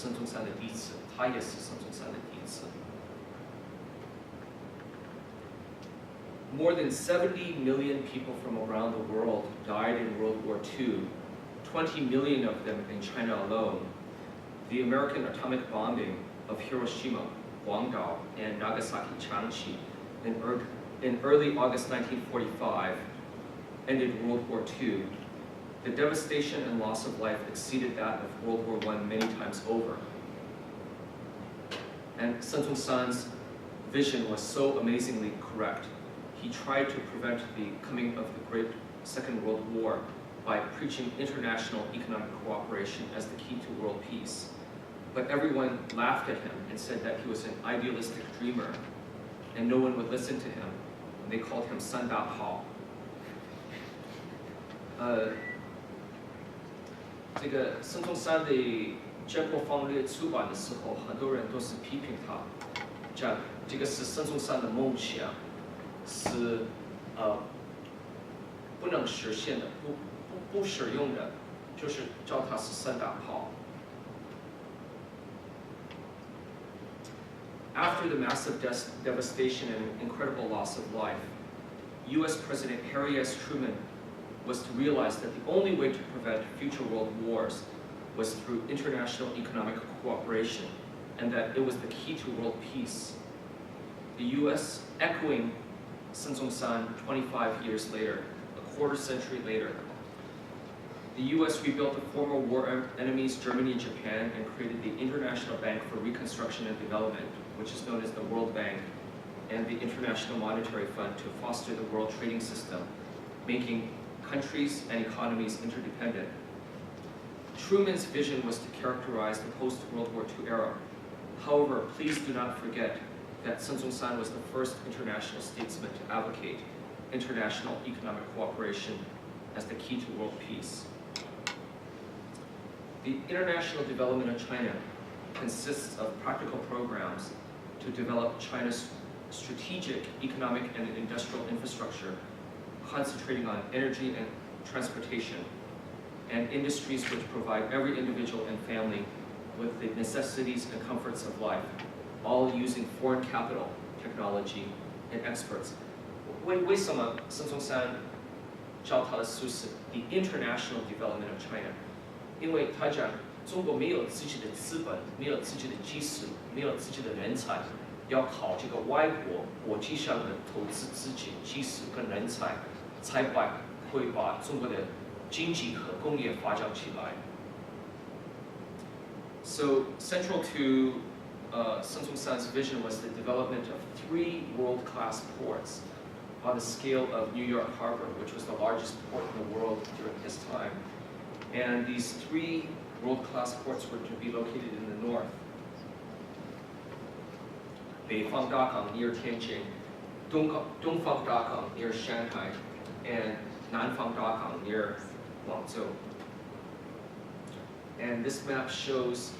孙中山的弟子，他也是孙中山的弟子。More than 70 million people from around the world died in World War II, 20 million of them in China alone. The American atomic bombing of Hiroshima, Guangdao, and Nagasaki, Changchi in early August 1945 ended World War II. The devastation and loss of life exceeded that of World War I many times over. And Sun Tong-san's vision was so amazingly correct. He tried to prevent the coming of the Great Second World War by preaching international economic cooperation as the key to world peace. But everyone laughed at him and said that he was an idealistic dreamer, and no one would listen to him. And they called him San Da Pao. 这个孙中山的建国方略出版的时候，很多人都是批评他，讲这个是孙中山的梦想，是不能实现的，不实用的，就是叫他是三大炮。After the massive devastation and incredible loss of life, U.S. President Harry S. Truman was to realize that the only way to prevent future world wars was through international economic cooperation, and that it was the key to world peace. The U.S., echoing Sun Tong-san 25 years later, a quarter century later, the U.S. rebuilt the former war enemies Germany and Japan and created the International Bank for Reconstruction and Development, which is known as the World Bank, and the International Monetary Fund to foster the world trading system, making countries and economies interdependent. Truman's vision was to characterize the post-World War II era. However, please do not forget that Sun Tong-san was the first international statesman to advocate international economic cooperation as the key to world peace. The international development of China consists of practical programs to develop China's strategic economic and industrial infrastructure, concentrating on energy and transportation, and industries which provide every individual and family with the necessities and comforts of life, all using foreign capital, technology, and experts. 为什么孙中山叫他的书是 The International Development of China？ 因为他讲中国没有自己的资本，没有自己的基石，没有自己的人才，要靠这个外国国际上的投资资金、基石跟人才，才会把中国的经济和工业发展起来。So central to Sun Tong-san's vision was the development of 3 world-class ports on the scale of New York Harbor, which was the largest port in the world during his time. And these 3 world-class ports were to be located in the north. 北方大港 near Tianjin, 东方大港 near Shanghai, and 南方大港 near Guangzhou. And this map shows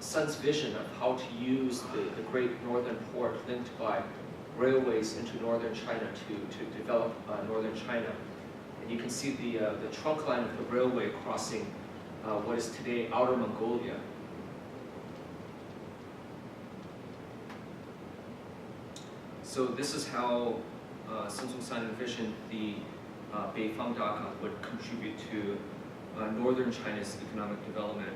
Sun's vision of how to use the great northern port linked by railways into northern China to develop northern China. And you can see the trunk line of the railway crossing what is today Outer Mongolia. So this is how Sun Tong-san envisioned the Beifang Dagang would contribute to northern China's economic development.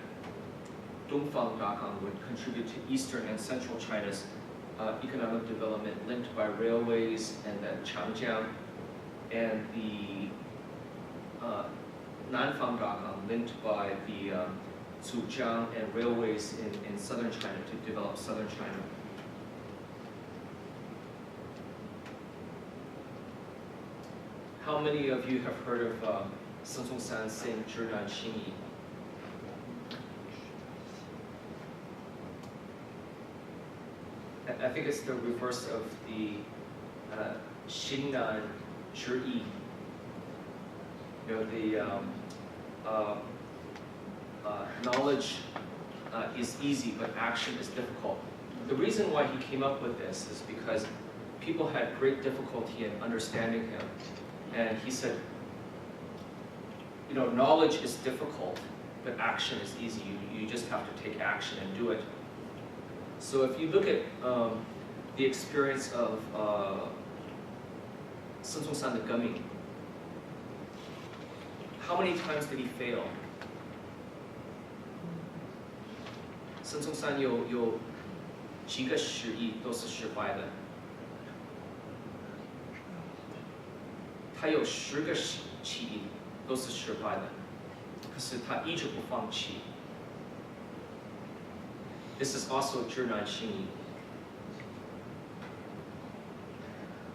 Dongfang Dagang would contribute to eastern and central China's economic development linked by railways and then Changjiang, and the Nanfang Dagang linked by the Zhujiang and railways in southern China to develop southern China. How many of you have heard of Sun Tong-san saying 知难行易? I think it's the reverse of the 心难知易. You know, the knowledge is easy, but action is difficult. The reason why he came up with this is because people had great difficulty in understanding him. And he said, you know, knowledge is difficult, but action is easy. You just have to take action and do it. So if you look at the experience of Sun Zhongshan the Gummy, how many times did he fail? Sun Zhongshan有几个失意都是失败的，他有10个起义都是失败的，可是他一直不放弃。This is also 知难行易。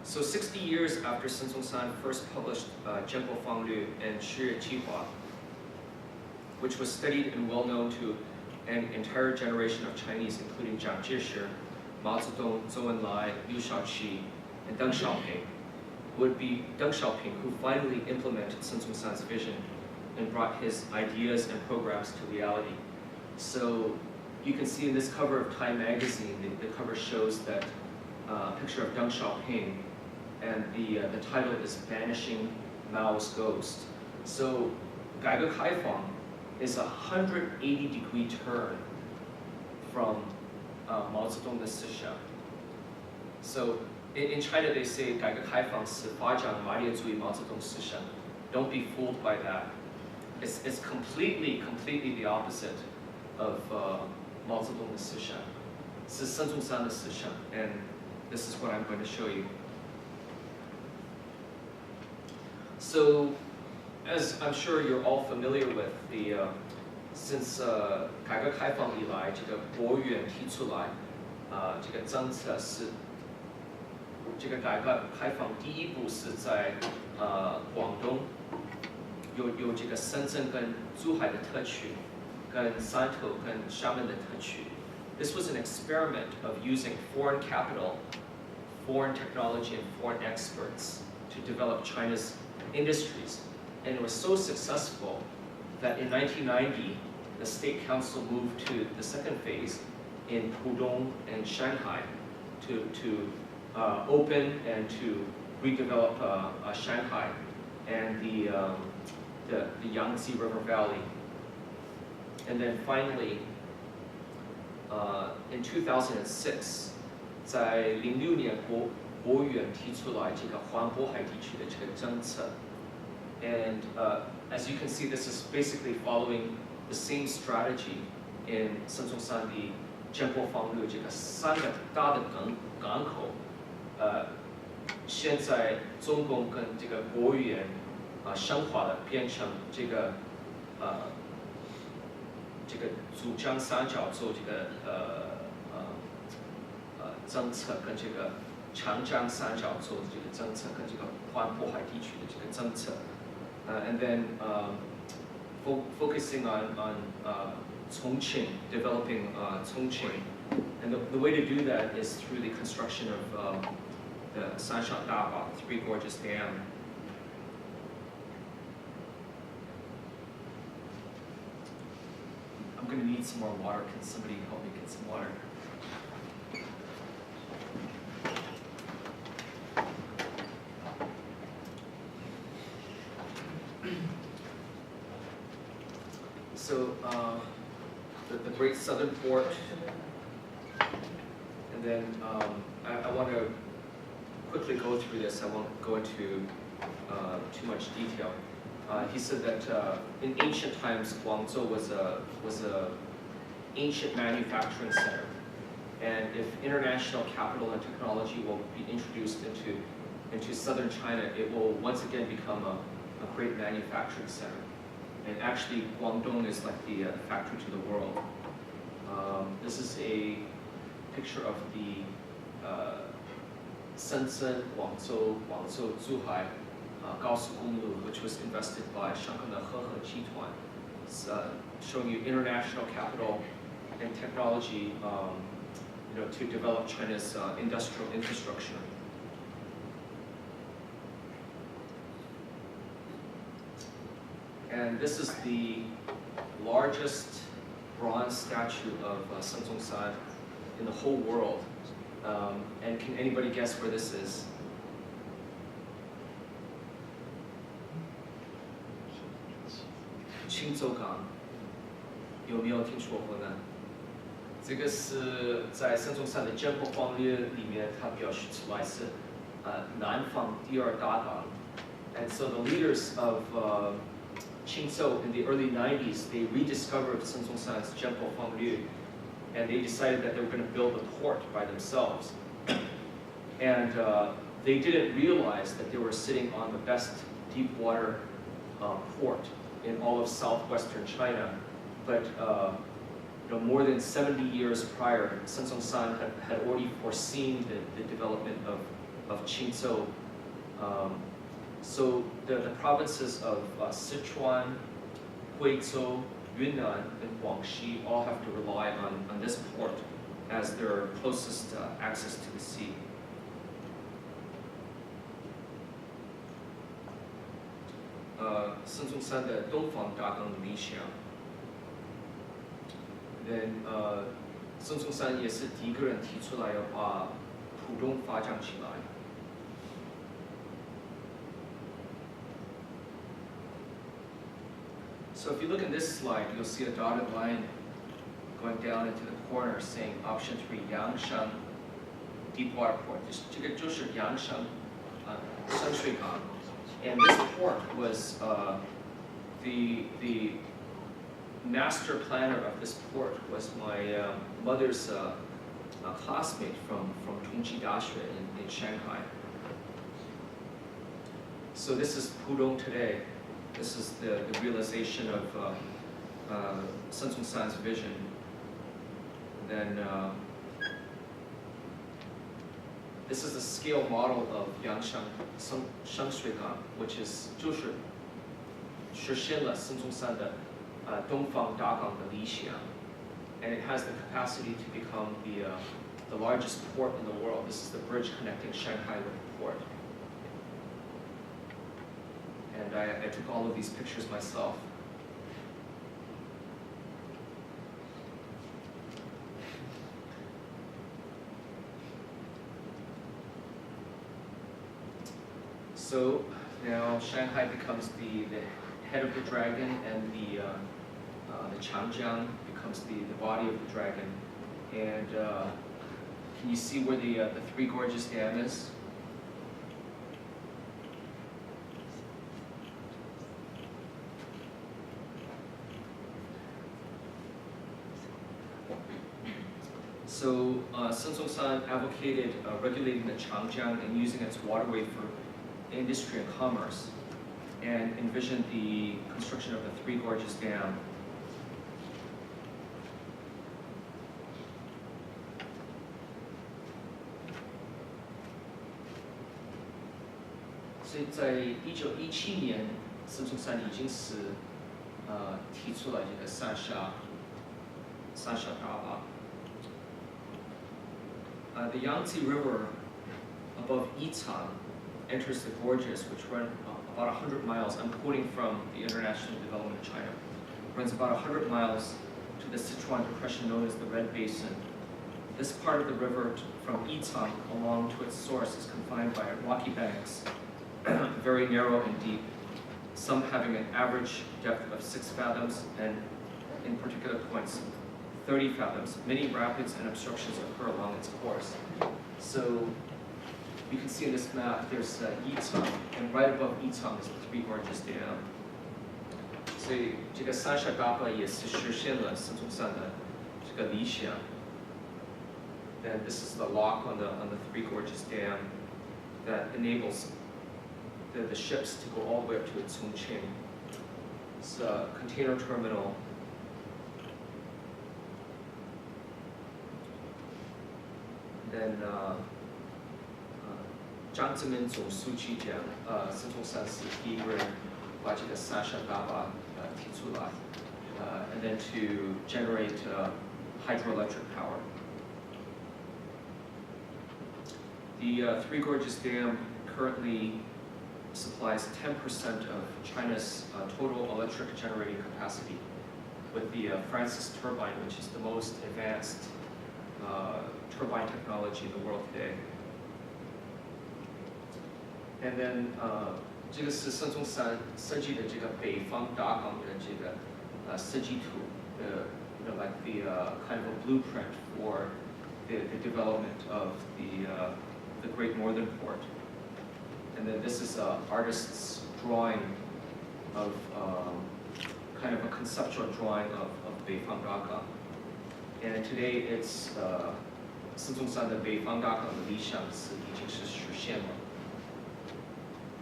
So 60 years after Sun Zhongshan first published 建国方略 and 十月计划, which was studied and well known to an entire generation of Chinese, including Jiang Jieshi, Mao Zedong, Zhou Enlai, Liu Shaoqi, and Deng Xiaoping, would be Deng Xiaoping who finally implemented Sun Zhongshan's vision and brought his ideas and programs to reality. So you can see in this cover of Time magazine, the cover shows that picture of Deng Xiaoping, and the title is Banishing Mao's Ghost. So 改革开放 is a 180-degree turn from Mao Zedong 的思想. So in China they say 改革开放是发展马列主义毛泽东思想. Don't be fooled by that. It's completely the opposite of Mao Zedong 的思想. 是孙中山的思想, and this is what I'm going to show you. So, as I'm sure you're all familiar with, since 改革开放以来，这个国务院提出来，这个政策是，这个改革开放第一步是在广东，有这个深圳跟珠海的特区，跟汕头跟厦门的特区。This was an experiment of using foreign capital, foreign technology, and foreign experts to develop China's industries. And it was so successful that in 1990, the State Council moved to the second phase in Pudong and Shanghai to open and to redevelop Shanghai and the Yangtze River Valley. And then finally, in 2006, 在06年国务院提出来这个环渤海地区的这个政策。And as you can see, this is basically following the same strategy in 孙中山的建国方略这个3个大的港口。现在中共跟这个国务院深化的变成这个珠江三角洲这个政策跟这个长江三角洲的这个政策跟这个环渤海地区的这个政策。And then focusing on Chongqing, developing Chongqing. And the way to do that is through the construction of the Sanshan Daba, Three Gorges Dam. I'm going to need some more water. Can somebody help me get some water? So the Great Southern Port, and then I want to quickly go through this. I won't go into too much detail. He said that in ancient times, Guangzhou was a ancient manufacturing center, and if international capital and technology will be introduced into southern China, it will once again become a great manufacturing center. And actually, Guangdong is like the factory to the world. This is a picture of the Shenzhen, Guangzhou, Zhuhai 高速公路, which was invested by Shanghai Hehe 集团, showing you international capital and technology, to develop China's industrial infrastructure. And this is the largest bronze statue of Sun Zhongshan in the whole world. And can anybody guess where this is? Qingzhougang. 有没有听说过呢？这个是在孙中山的建国方略里面，他表示出来是南方第二大党。And so the leaders of Qingzhou in the early 90s, they rediscovered Sun Zong-san's Jianpo Fanglu, and they decided that they were going to build a port by themselves. And they didn't realize that they were sitting on the best deep water port in all of southwestern China. But more than 70 years prior, Sun Zong-san had already foreseen the development of Qingzhou. So the provinces of Sichuan, Huizhou, Yunnan, and Guangxi all have to rely on this port as their closest access to the sea. Sun Zong-san 的东方大纲的理想 ，then Sun Zong-san 也是第一个人提出来要把浦东发展起来。So if you look in this slide, you'll see a dotted line going down into the corner saying option 3, Yangshan Deepwater Port. 这个就是阳山山水港。And this port was the master planner of this port was my mother's classmate from Tongji Daxue in Shanghai. So this is Pudong today. This is the realization of Sun Zong-san's vision. And then this is a scale model of Yangshan Shangshui Gang, which is 就是实现了孙中山的东方大港的理想 and it has the capacity to become the largest port in the world. This is the bridge connecting Shanghai with the port. And I took all of these pictures myself. So now Shanghai becomes the head of the dragon, and the Changjiang becomes the body of the dragon. And can you see where the Three Gorges Dam is? So Sun Zong-san advocated regulating the Changjiang and using its waterway for industry and commerce, and envisioned the construction of the Three Gorges Dam. So 在1917年，孙中山已经是提出了这个三峡大坝。The Yangtze River above Yichang enters the gorges, which run about 100 miles. I'm quoting from the International Development of China. Runs about 100 miles to the Sichuan Depression known as the Red Basin. This part of the river from Yichang along to its source is confined by rocky banks, very narrow and deep, some having an average depth of 6 fathoms and in particular points 30 fathoms. Many rapids and obstructions occur along its course. So you can see in this map, there's Yichang, and right above Yichang is the Three Gorges Dam. 所以这个三峡大坝也是实现了孙中山的这个理想。And this is the lock on the Three Gorges Dam that enables the ships to go all the way up to Chongqing. It's a container terminal. Then 张志明总书记讲，孙中山是第一个人把这个三峡大坝提出来，and then to generate hydroelectric power. The Three Gorges Dam currently supplies 10% of China's total electric generating capacity, with the Francis turbine, which is the most advanced turbine technology in the world today. And then 这个是孙中山设计的这个北方大港的这个设计图 like the kind of a blueprint for the development of the Great Northern Port. And then this is an artist's drawing of kind of a conceptual drawing of Beifang Dagang. And today it's 孙中山的北方大港的理想已经是实现了，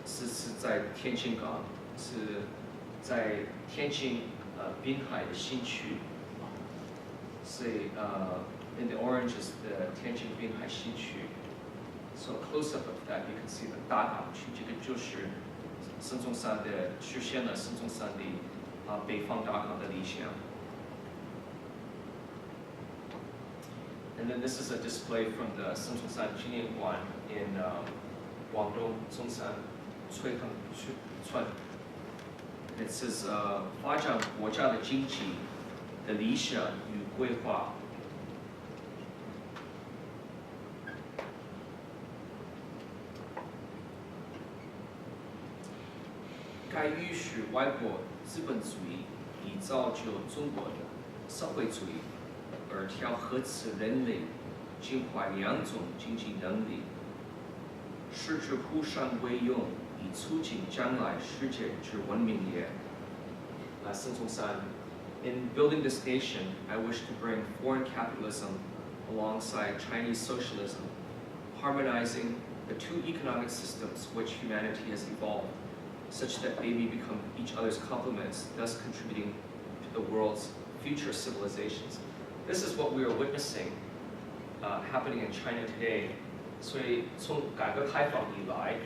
是在天津港，是在天津滨海的新区。所以in the orange is the 天津滨海新区。So close up of that, you can see the 大港区，这个就是孙中山的实现了孙中山的北方大港的理想。And then this is a display from the 孙中山纪念馆 in 广东中山翠亨村。It says 发展国家的经济的理想与规划。该允许外国资本主义以造就中国的社会主义，而调和此人类尽怀两种经济能力，使之互相为用，以促进将来世界之文明也。孙中山 In building this nation, I wish to bring foreign capitalism alongside Chinese socialism, harmonizing the two economic systems which humanity has evolved, such that they may become each other's complements, thus contributing to the world's future civilizations. This is what we are witnessing happening in China today. 所以从改革开放以来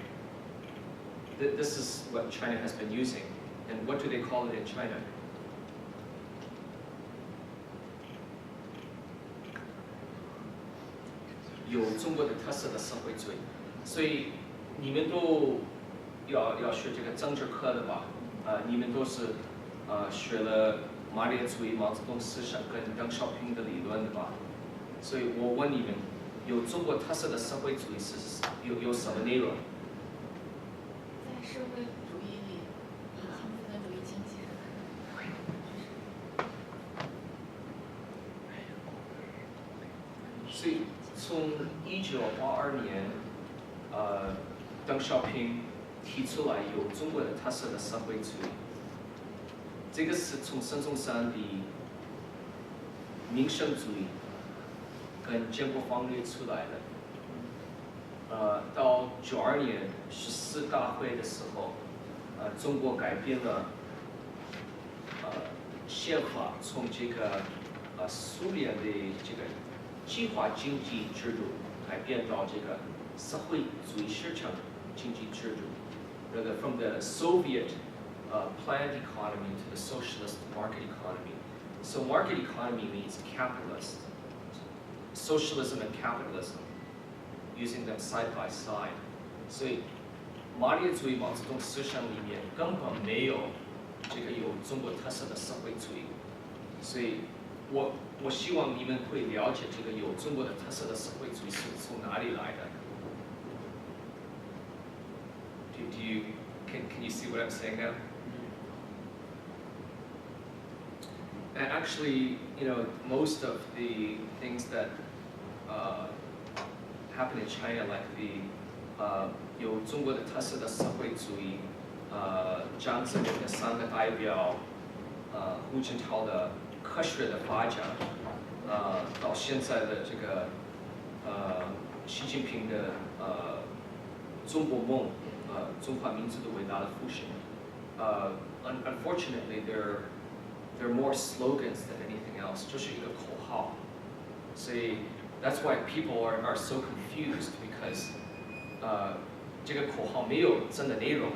this is what China has been using. And what do they call it in China? 有中国的特色的社会主义。所以你们都要学这个政治课的吧？你们都是学了马列主义、毛泽东思想跟邓小平的理论的吧？所以我问你们，有中国特色的社会主义是有什么内容？在社会主义里，以资本主义经济。所以从1982年，邓小平提出来有中国的特色的社会主义，这个是从孙中山的民生主义跟建国方略出来的。到92年14大会的时候，中国改变了宪法，从这个苏联的这个计划经济制度改变到这个社会主义市场经济制度。From the Soviet planned economy to the socialist market economy. So market economy means capitalist. Socialism and capitalism, using them side by side. 所以马列主义、毛泽东思想里面根本没有这个有中国特色的社会主义。所以我希望你们会了解这个有中国的特色的社会主义是从哪里来的。Can you see what I'm saying now? And actually, most of the things that happen in China, like the 有中国的特色的社会主义，江泽民的3个代表，胡锦涛的科学的发展，到现在的这个习近平的中国梦。中华民族的伟大的复兴。Unfortunately, they're more slogans than anything else. 就是一个口号。所以 that's why people are so confused because 这个口号没有真的内容。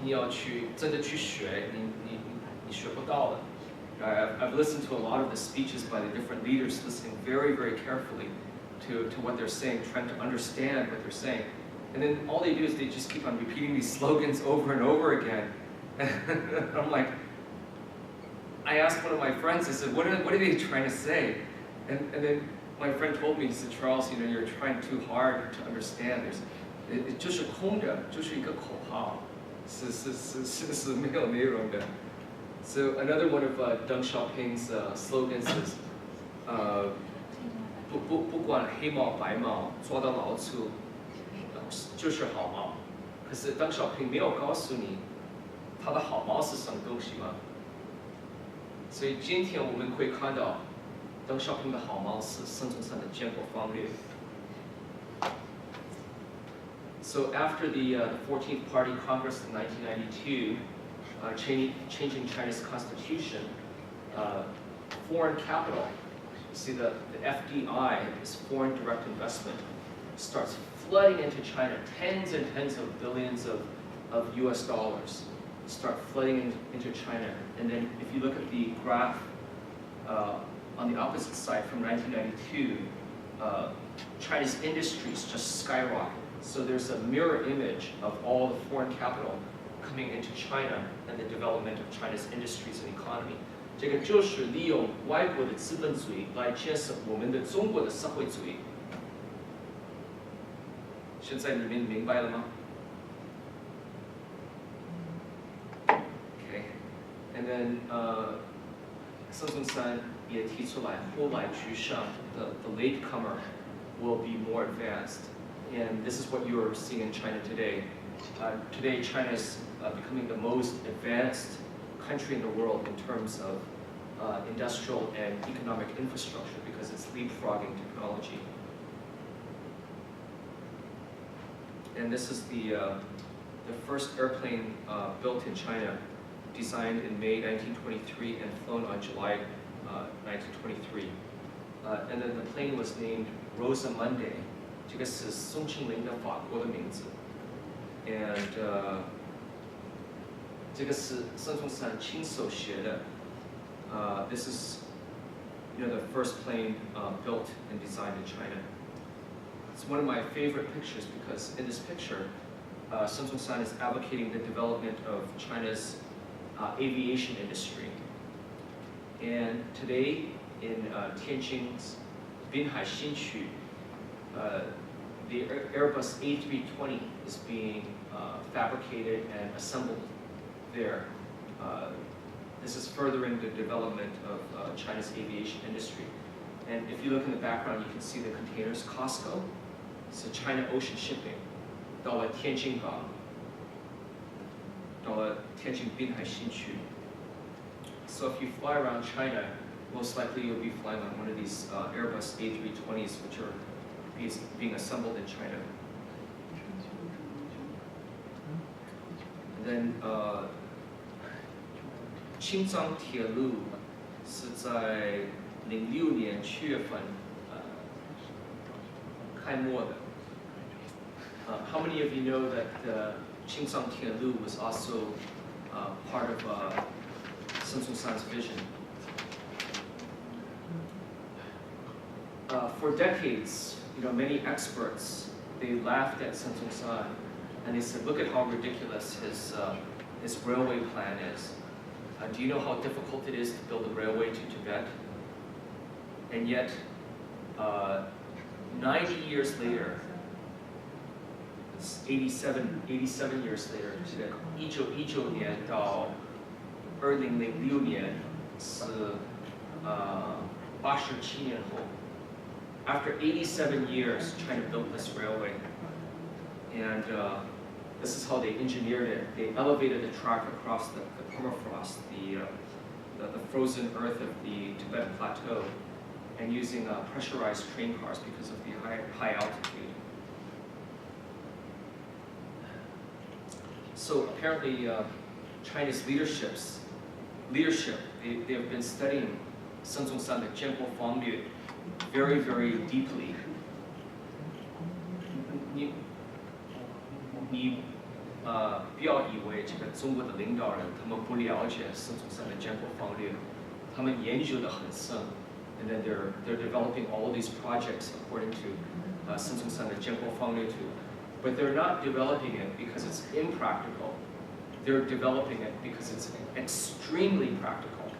你要去真的去学，你学不到的。I've listened to a lot of the speeches by the different leaders, listening very, very carefully to what they're saying, trying to understand what they're saying. And then all they do is they just keep on repeating these slogans over and over again. And I'm like, I asked one of my friends, I said, what are they trying to say? And then my friend told me, he said, Charles, you're trying too hard to understand. 就是空的，就是一个口号，是没有内容的。So another one of Deng Xiaoping's slogans is 不管黑猫白猫，抓到老鼠就是好猫。可是Deng Xiaoping没有告诉你，他的好猫是什么东西吗？所以今天我们会看到Deng Xiaoping的好猫是孙中山的建国方略。So after the 14th Party Congress in 1992, changing China's constitution, foreign capital, you see the FDI, this foreign direct investment, starts flooding into China, tens and tens of billions of US dollars start flooding into China. And then if you look at the graph on the opposite side from 1992, China's industries just skyrocket. So there's a mirror image of all the foreign capital coming into China and the development of China's industries and economy. 这个就是利用外国的资本主义来建设我们的中国的社会主义。现在你们明白了吗 ？Okay, and then 孙中山也提出来，后来居上 the latecomer will be more advanced, and this is what you are seeing in China today. Today, China is becoming the most advanced country in the world in terms of industrial and economic infrastructure because it's leapfrogging technology. And this is the first airplane built in China, designed in May 1923 and flown on July 1923. And then the plane was named Rosamunde. 这个是宋庆龄的法国的名字。And 这个是孙中山亲手写的。This is, the first plane built and designed in China. It's one of my favorite pictures because in this picture, Sun Yat-sen is advocating the development of China's aviation industry. And today in Tianjin's Binhai Xinqu, the Airbus A320 is being fabricated and assembled there. This is furthering the development of China's aviation industry. And if you look in the background, you can see the containers. Costco, it's China Ocean Shipping. 到了天津港，到了天津滨海新区。So if you fly around China, most likely you'll be flying on one of these Airbus A320s, which are being assembled in China. And then 青藏铁路是在06年7月份开幕的。How many of you know that Qingzhang Tianlu was also part of Sun Yat-sen's vision? For decades, many experts, they laughed at Sun Yat-sen and they said, look at how ridiculous his railway plan is. Do you know how difficult it is to build a railway to Tibet? And yet, 90 years later, 87 years later, 1919年到2006年是87年后。After 87 years, China built this railway, and this is how they engineered it. They elevated the track across the permafrost, the frozen earth of the Tibetan plateau, and using pressurized train cars because of the high altitude. So apparently, China's leadership, they have been studying Sun Yat-sen, the Jianguo Fanglu, very, very deeply. 你不要以为这个中国的领导人他们不了解孙中山的建国方略，他们研究得很深 and then they're developing all of these projects according to Sun Yat-sen的建国方略too. But they're not developing it because it's impractical. They're developing it because it's extremely practical.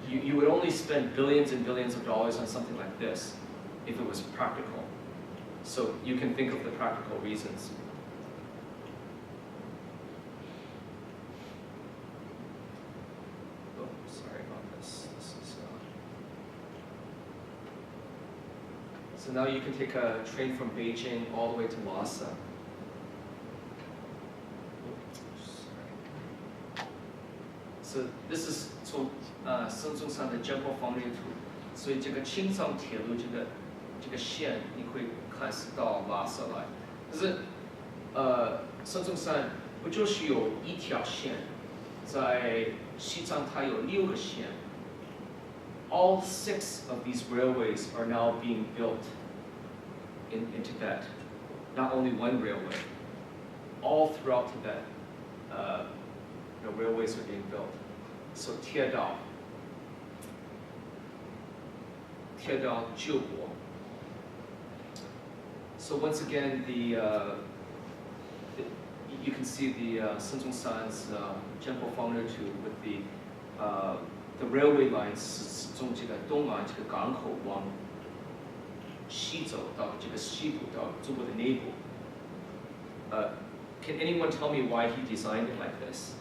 You would only spend billions and billions of dollars on something like this if it was practical. So you can think of the practical reasons. So now you can take a train from Beijing all the way to Lhasa. So this is 从孙中山的江国方略图，所以这个青藏铁路这个线你会看是到拉萨来，可是孙中山不就是有一条线，在西藏它有6个线。All 6 of these railways are now being built in Tibet. Not only one railway, all throughout Tibet, railways are being built. So 铁道救国. So once again, you can see the Sun Zhongshan's Temple Founder too with the railway lines 是从这个东岸这个港口往西走到这个西部到中国的内部。Can anyone tell me why he designed it like this?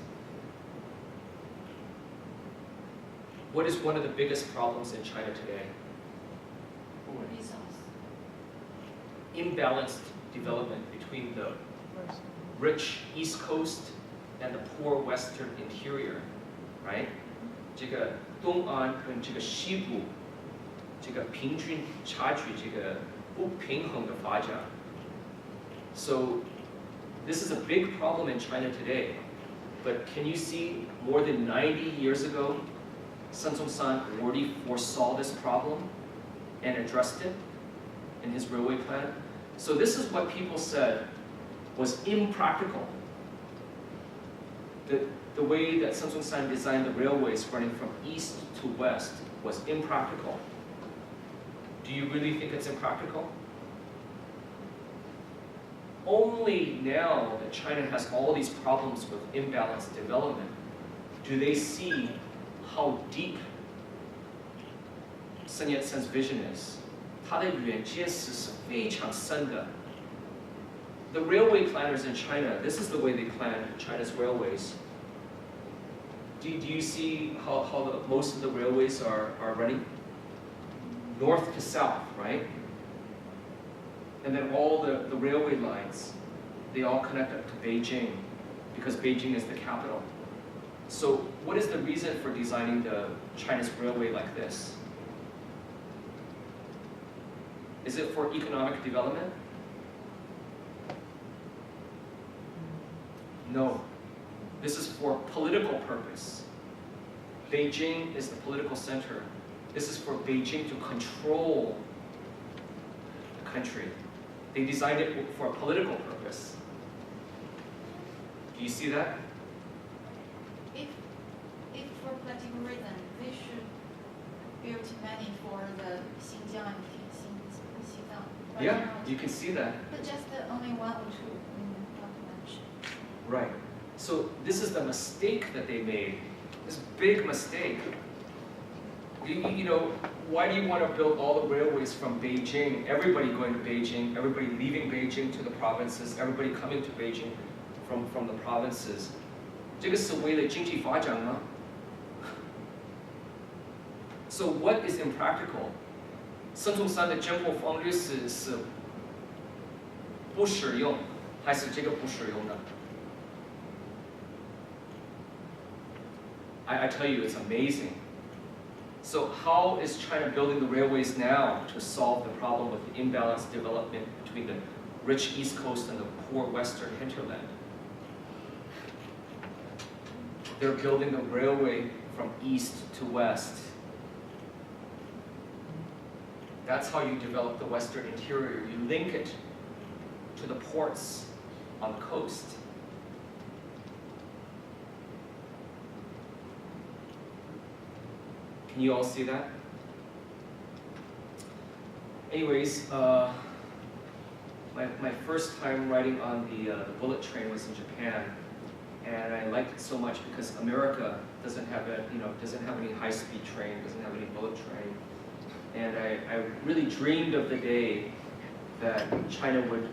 What is one of the biggest problems in China today? Resource. Imbalanced development between the rich East Coast and the poor Western interior, right? 这个东岸跟这个西部，这个平均差距，这个不平衡的发展。So this is a big problem in China today. But can you see more than 90 years ago, Sun Zhongshan already foresaw this problem and addressed it in his railway plan? So this is what people said was impractical. The way that Sun Zhongshan designed the railways running from east to west was impractical. Do you really think it's impractical? Only now that China has all these problems with imbalanced development do they see how deep Sun Yat-sen's vision is. 他的远见是非常深的。The railway planners in China, this is the way they plan China's railways. Do you see how most of the railways are running? North to south, right? And then all the railway lines, they all connect up to Beijing because Beijing is the capital. So what is the reason for designing China's railway like this? Is it for economic development? No. This is for political purpose. Beijing is the political center. This is for Beijing to control the country. They designed it for a political purpose. Do you see that? If for political reason, they should build many for the Xinjiang and Xinjiang. Yeah, you can see that. But just only 1 or 2 not to mention. Right. So this is the mistake that they made. This big mistake. You know, why do you want to build all the railways from Beijing? Everybody going to Beijing, everybody leaving Beijing to the provinces, everybody coming to Beijing from the provinces. 这个是为了经济发展吗? So what is impractical? 孙中山的政府方略是不实用，还是这个不实用的? I tell you, it's amazing. So how is China building the railways now to solve the problem with the imbalanced development between the rich East Coast and the poor Western hinterland? They're building the railway from east to west. That's how you develop the Western interior. You link it to the ports on the coast. Can you all see that? Anyways, my first time riding on the bullet train was in Japan, and I liked it so much because America doesn't have any high-speed train, doesn't have any bullet train, and I really dreamed of the day that China would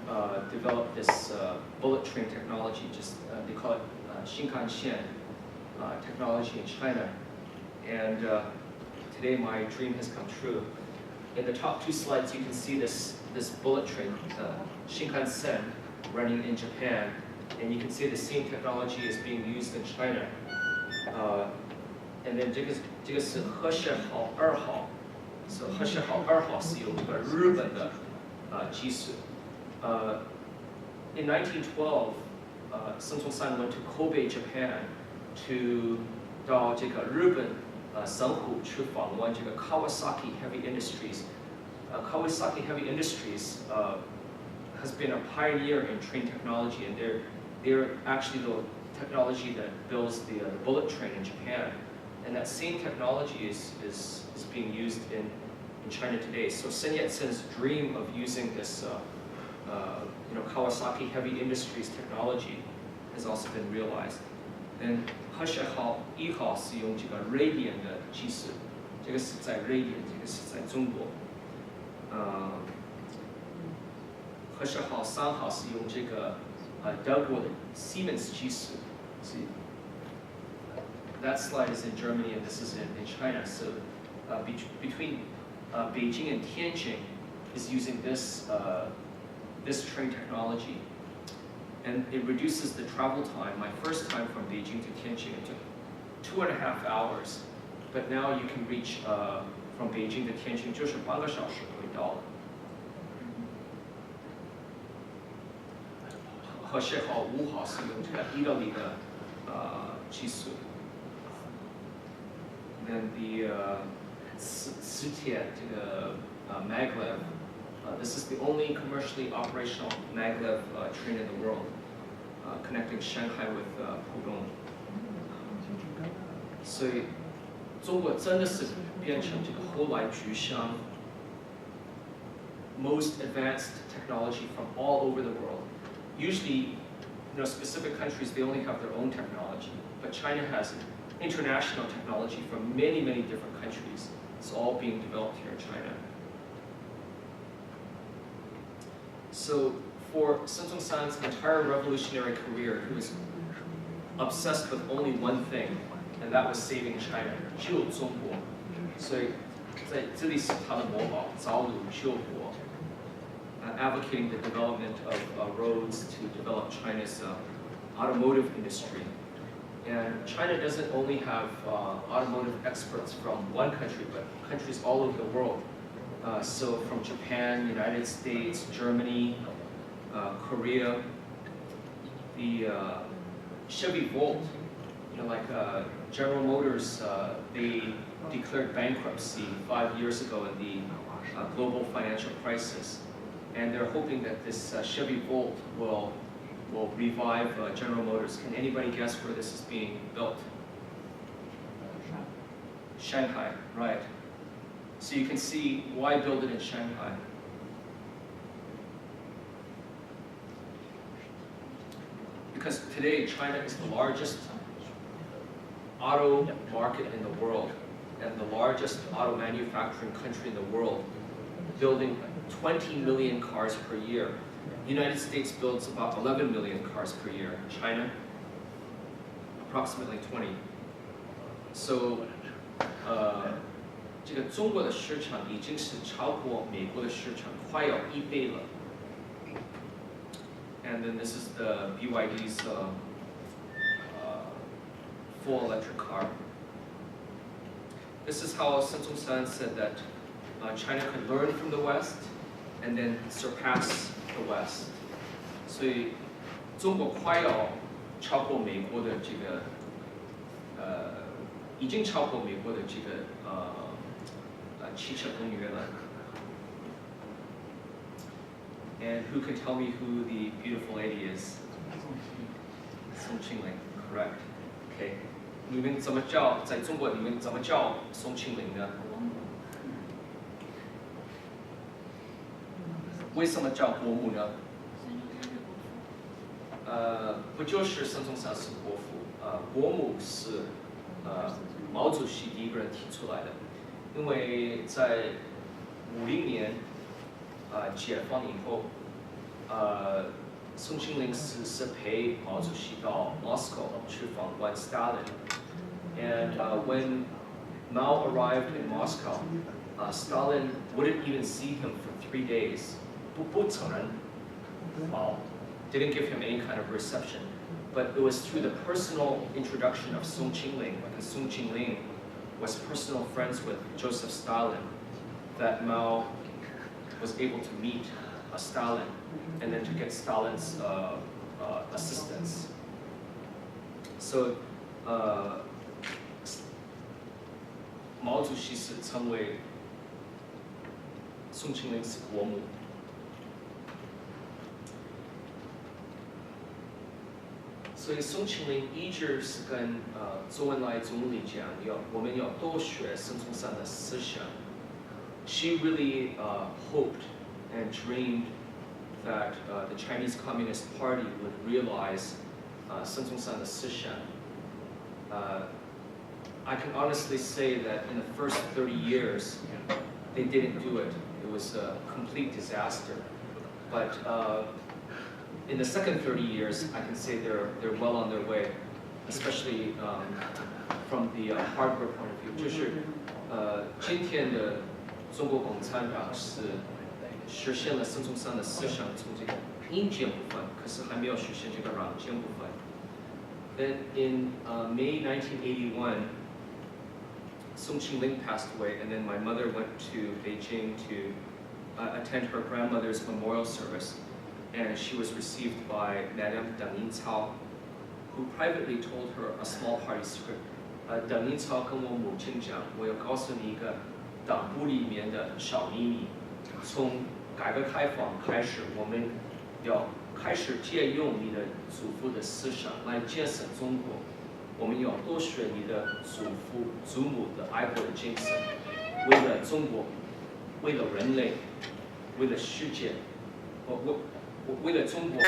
develop this bullet train technology. They call it Shinkansen technology in China, and today my dream has come true. in the top two slides, you can see this bullet train, Shinkansen, running in Japan, and you can see the same technology is being used in China. And then 这个是和谐号2号，是和谐号2号是用这个日本的技术。In 1912, Sun Tong-san went to Kobe, Japan,到这个日本神户去访问这个 Kawasaki Heavy Industries. Kawasaki Heavy Industries has been a pioneer in train technology, and they're actually the technology that builds the bullet train in Japan. And that same technology is being used in China today. So Sun Yat-sen's dream of using this Kawasaki Heavy Industries technology has also been realized. And 和谐号1号是用这个 radian 的技术，这个是在 radian， 这个是在中国。和谐号3号是用这个德国的 Siemens 技术。That slide is in Germany and this is in China. So between Beijing and Tianjin is using this train technology. And it reduces the travel time. My first time from Beijing to Tianjin, it took 2.5 hours. But now you can reach from Beijing to Tianjin 就是半个小时可以到了。和谐号5号是用这个意大利的技术。Then the 磁铁这个maglev. This is the only commercially operational maglev train in the world, connecting Shanghai with Pudong. 所以中国真的是变成这个后来居上 most advanced technology from all over the world. Usually, specific countries, they only have their own technology, but China has international technology from many, many different countries. It's all being developed here in China. So for Sun Tong-san's entire revolutionary career, he was obsessed with only one thing, and that was saving China, 救中国。所以在这里是他的模宝，造路救国。Advocating the development of roads to develop China's automotive industry. And China doesn't only have automotive experts from one country, but countries all over the world. So from Japan, United States, Germany, Korea, the Chevy Volt, like General Motors, they declared bankruptcy 5 years ago in the global financial crisis. And they're hoping that this Chevy Volt will revive General Motors. Can anybody guess where this is being built? Shanghai, right. So you can see why build it in Shanghai. Because today China is the largest auto market in the world and the largest auto manufacturing country in the world, building 20 million cars per year. The United States builds about 11 million cars per year. China, approximately 20. So, 这个中国的市场已经是超过美国的市场，快要1倍了。And then this is the BYD's full electric car. This is how Sun Tong-san said that China could learn from the West and then surpass the West. 所以中国快要超过美国的这个已经超过美国的这个汽车工业了。And who can tell me who the beautiful lady is? Song Qingling, correct. Okay. 你们怎么叫在中国？你们怎么叫宋庆龄呢？为什么叫国母呢？不就是孙中山是国父？国母是毛主席第一个人提出来的，因为在50年解放以后，宋庆龄是陪毛主席到 Moscow 去访问 Stalin，and when Mao arrived in Moscow, Stalin wouldn't even see him for 3 days. 不承认。Didn't give him any kind of reception. But it was through the personal introduction of Song Qingling, because Song Qingling was personal friends with Joseph Stalin, that Mao was able to meet Stalin and then to get Stalin's assistance. So, 毛主席是称为宋庆龄是国母。所以宋庆龄一直是跟周恩来总理讲，我们要多学孙中山的思想。She really hoped and dreamed that the Chinese Communist Party would realize 孙中山的思想。I can honestly say that in the first 30 years, they didn't do it. It was a complete disaster. But in the second 30 years, I can say they're well on their way, especially from the hardware point of view. 就是今天的中国共产党是实现了孙中山的思想从这个硬件部分，可是还没有实现这个软件部分。Then in May 1981, Song Qingling passed away, and then my mother went to Beijing to attend her grandmother's memorial service, and she was received by Madame Deng Yincao, who privately told her a small party secret. Deng Yincao 跟我母亲讲，我要告诉你一个党部里面的小秘密。从改革开放开始，我们要开始借用你的祖父的思想来建设中国。我们要多学你的祖父、祖母的爱国的精神，为了中国，为了人类，为了世界，为了中国。